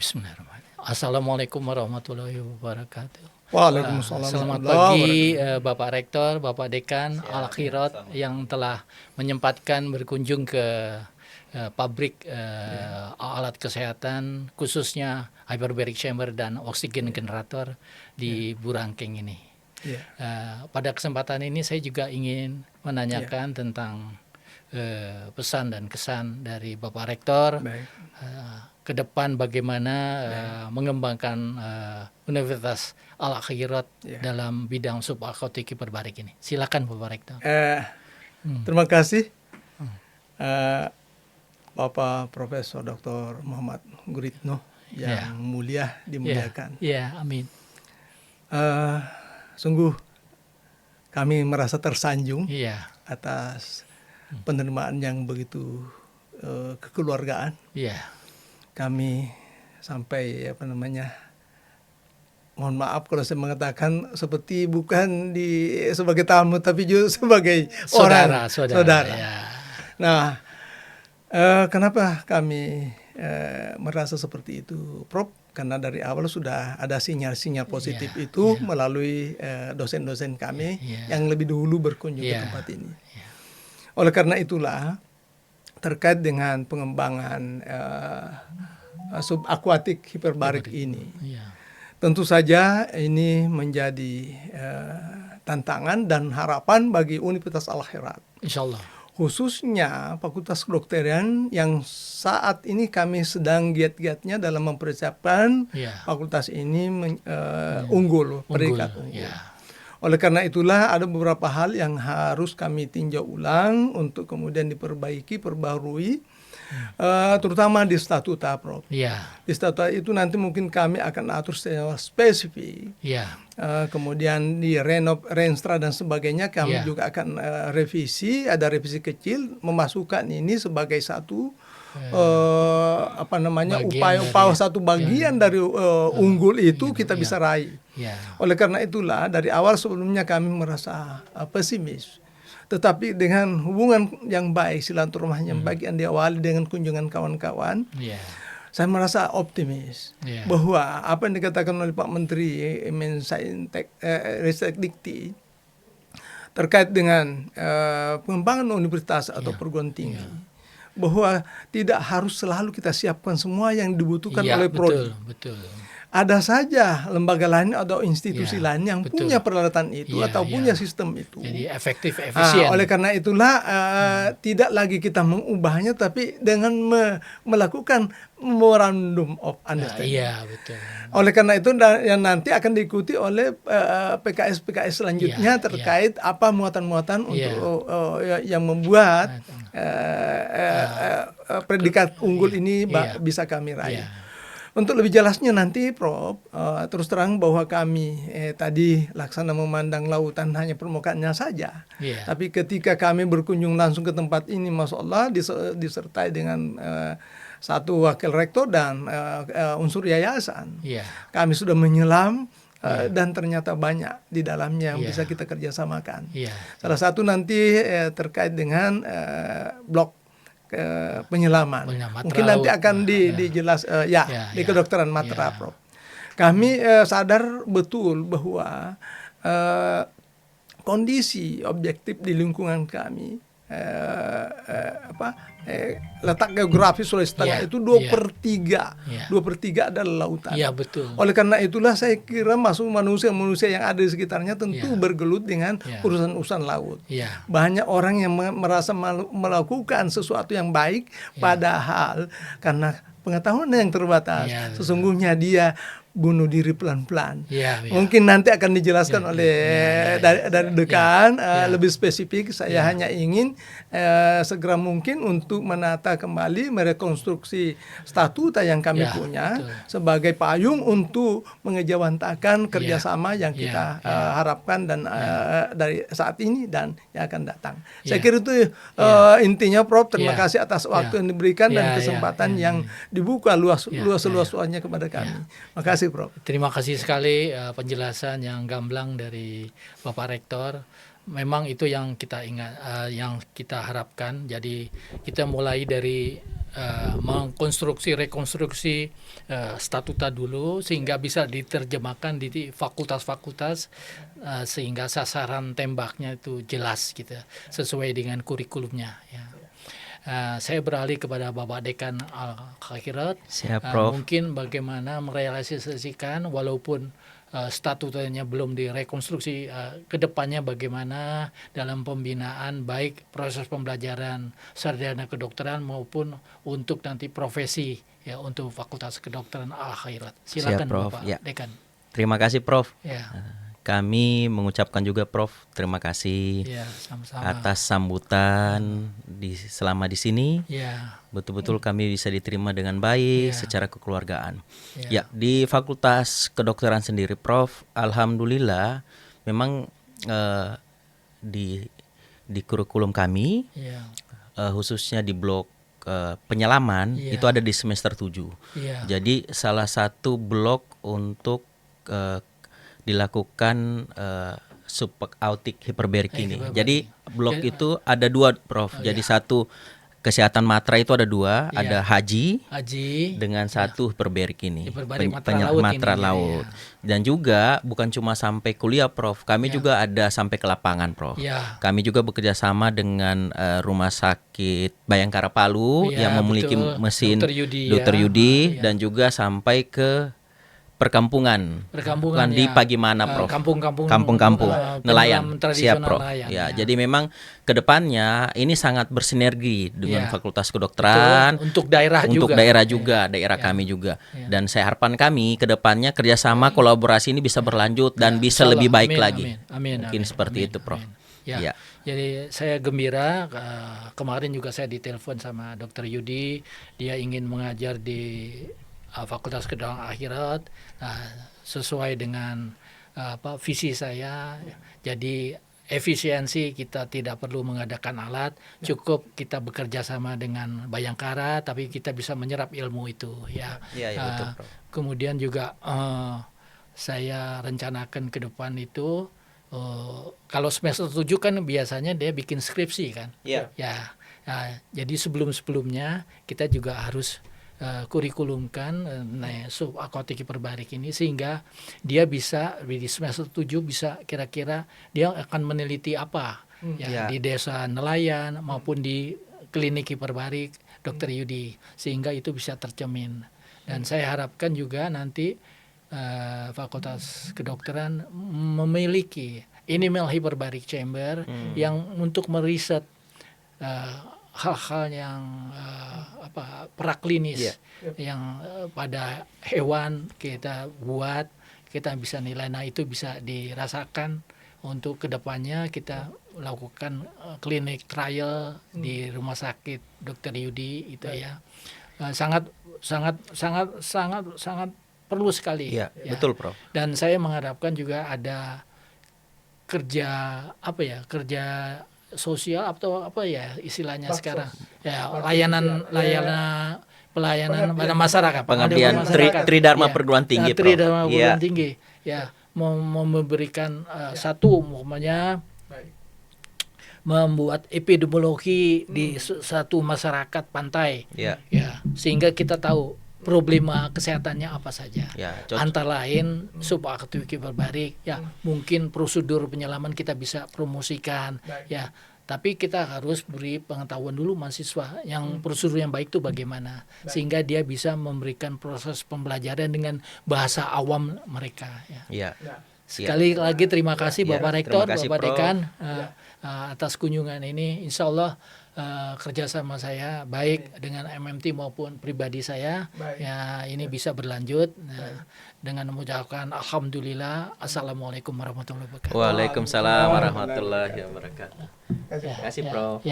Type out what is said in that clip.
Bismillahirrahmanirrahim. Assalamualaikum warahmatullahi wabarakatuh. Waalaikumsalam. Selamat pagi Bapak Rektor, Bapak Dekan Al-Akhirat yang telah menyempatkan berkunjung ke pabrik alat kesehatan khususnya hyperbaric chamber dan oksigen generator di Burangkeng ini. Pada kesempatan ini saya juga ingin menanyakan tentang pesan dan kesan dari Bapak Rektor ke depan bagaimana mengembangkan Universitas Al-Akhirat dalam bidang subakotik hiperbarik ini. Silakan Bapak Rektor. Terima kasih Bapak Profesor Dr. Muhammad Guritno yang mulia dimuliakan. Amin. Sungguh kami merasa tersanjung atas penerimaan yang begitu kekeluargaan. Kami sampai mohon maaf kalau saya mengatakan seperti bukan sebagai tamu tapi juga sebagai saudara. Nah, kenapa kami merasa seperti itu, Prof? Karena dari awal sudah ada sinyal-sinyal positif itu melalui dosen-dosen kami yang lebih dulu berkunjung ke tempat ini. Oleh karena itulah terkait dengan pengembangan subakuatik hiperbarik ini, tentu saja ini menjadi tantangan dan harapan bagi Universitas Al-Akhirat. Insyaallah. Khususnya Fakultas Kedokteran yang saat ini kami sedang giat-giatnya dalam mempersiapkan fakultas ini unggul, peringkat unggul. Oleh karena itulah ada beberapa hal yang harus kami tinjau ulang untuk kemudian diperbaiki, perbarui, terutama di statuta, Prof. Di statuta itu nanti mungkin kami akan atur secara spesifik. Kemudian di renstra dan sebagainya kami juga akan revisi, ada revisi kecil, memasukkan ini sebagai satu upaya-upaya satu bagian dari unggul itu kita bisa raih. Oleh karena itulah dari awal sebelumnya kami merasa pesimis. Tetapi dengan hubungan yang baik, silaturahmi yang baik yang diawali dengan kunjungan kawan-kawan, saya merasa optimis bahwa apa yang dikatakan oleh Pak Menteri Ristek-Dikti terkait dengan pengembangan universitas atau perguruan tinggi, bahwa tidak harus selalu kita siapkan semua yang dibutuhkan oleh prodi. Betul. Ada saja lembaga lain atau institusi lain yang punya peralatan itu atau punya sistem itu. Jadi efektif, efisien. Oleh karena itulah tidak lagi kita mengubahnya, tapi dengan melakukan memorandum of understanding. Betul. Oleh karena itu yang nanti akan diikuti oleh PKS selanjutnya terkait apa muatan-muatan untuk yang membuat predikat unggul ini bisa kami raih. Untuk lebih jelasnya nanti, Prof, terus terang bahwa kami tadi laksana memandang lautan hanya permukaannya saja. Tapi ketika kami berkunjung langsung ke tempat ini, Masya Allah, disertai dengan satu wakil rektor dan unsur yayasan. Kami sudah menyelam dan ternyata banyak di dalamnya yang bisa kita kerjasamakan. Salah satu nanti terkait dengan blok penyelaman. Mungkin nanti akan dijelas di kedokteran Matra, Prof. Kami sadar betul bahwa kondisi objektif di lingkungan kami, letak geografis Sulawesi Tengah itu 2/3 adalah lautan. Betul. Oleh karena itulah saya kira manusia yang ada di sekitarnya tentu bergelut dengan urusan laut. Banyak orang yang merasa melakukan sesuatu yang baik, padahal karena pengetahuan yang terbatas, sesungguhnya dia bunuh diri pelan-pelan. Mungkin nanti akan dijelaskan oleh dari dekan lebih spesifik. Saya hanya ingin segera mungkin untuk menata kembali, merekonstruksi statuta yang kami punya sebagai payung untuk mengejawantakan kerjasama yang kita harapkan dan dari saat ini dan yang akan datang. Saya kira itu intinya, Prof. Terima kasih atas waktu yang diberikan dan kesempatan yang dibuka luas-luasnya kepada kami. Makasih, Prof. Terima kasih sekali penjelasan yang gamblang dari Bapak Rektor. Memang itu yang kita ingat, yang kita harapkan. Jadi kita mulai dari rekonstruksi statuta dulu sehingga bisa diterjemahkan di fakultas-fakultas sehingga sasaran tembaknya itu jelas gitu sesuai dengan kurikulumnya ya. Saya beralih kepada Bapak Dekan Al-Khairat. Mungkin bagaimana merealisasikan walaupun statutanya belum direkonstruksi, ke depannya bagaimana dalam pembinaan baik proses pembelajaran sarjana kedokteran maupun untuk nanti profesi ya untuk Fakultas Kedokteran Al-Khairat. Silakan Bapak Dekan. Terima kasih Prof. Ya. Kami mengucapkan juga Prof terima kasih atas sambutan selama di sini. Betul-betul kami bisa diterima dengan baik secara kekeluargaan. Ya, di Fakultas Kedokteran sendiri Prof, alhamdulillah memang di kurikulum kami khususnya di blok penyelaman itu ada di semester 7. Jadi salah satu blok untuk dilakukan subaortic hyperbaric ini. Jadi blok itu ada 2 Prof. Jadi satu kesehatan matra itu ada 2, ada haji dengan satu hyperbaric ini, matra laut. Dan juga bukan cuma sampai kuliah Prof, kami juga ada sampai ke lapangan Prof. Kami juga bekerja sama dengan Rumah Sakit Bayangkara Palu yang memiliki mesin Dr. Yudi dan juga sampai ke perkampungan di Pagimana Prof. Kampung-kampung nelayan. Siap Prof. Ya, jadi memang kedepannya ini sangat bersinergi dengan Fakultas Kedokteran untuk daerah juga. Daerah kami juga. Dan saya harapan kami kedepannya kerjasama kolaborasi ini bisa berlanjut dan bisa lebih baik lagi. Mungkin seperti itu Prof. Ya. Jadi saya gembira kemarin juga saya ditelepon sama Dr. Yudi, dia ingin mengajar di Fakultas Kedokteran Akhirat sesuai dengan visi saya. Jadi efisiensi kita tidak perlu mengadakan alat, cukup kita bekerja sama dengan Bayangkara, tapi kita bisa menyerap ilmu itu ya. Betul, Prof. Kemudian juga saya rencanakan ke depan itu kalau semester 7 kan biasanya dia bikin skripsi kan. Jadi sebelum-sebelumnya kita juga harus kurikulumkan subaortic hyperbaric ini sehingga dia bisa di semester 7 bisa kira-kira dia akan meneliti apa di desa nelayan maupun di klinik hiperbarik Dr. Yudi sehingga itu bisa tercermin. Dan saya harapkan juga nanti Fakultas Kedokteran memiliki animal hyperbaric chamber yang untuk meriset hal-hal yang praklinis yang pada hewan kita buat, kita bisa nilai. Nah itu bisa dirasakan untuk kedepannya kita lakukan klinik trial di Rumah Sakit Dr. Yudi itu ya. Sangat perlu sekali. Betul Prof. Dan saya mengharapkan juga ada kerja sosial atau apa ya istilahnya sekarang pelayanan pada masyarakat, pengabdian Tridharma Perguruan Tinggi Tridharma Perguruan Tinggi memberikan satu umpamanya membuat epidemiologi di satu masyarakat pantai sehingga kita tahu problema kesehatannya apa saja. Antara lain subaortic hyperbaric mungkin prosedur penyelaman kita bisa promosikan tapi kita harus beri pengetahuan dulu mahasiswa yang prosedur yang baik itu bagaimana sehingga dia bisa memberikan proses pembelajaran dengan bahasa awam mereka Sekali lagi terima kasih Bapak Rektor, Bapak Dekan atas kunjungan ini. Insya Allah kerjasama saya baik dengan MMT maupun pribadi saya ini bisa berlanjut dengan mengucapkan alhamdulillah. Assalamualaikum warahmatullahi wabarakatuh. Waalaikumsalam warahmatullahi wabarakatuh. Terima kasih Prof.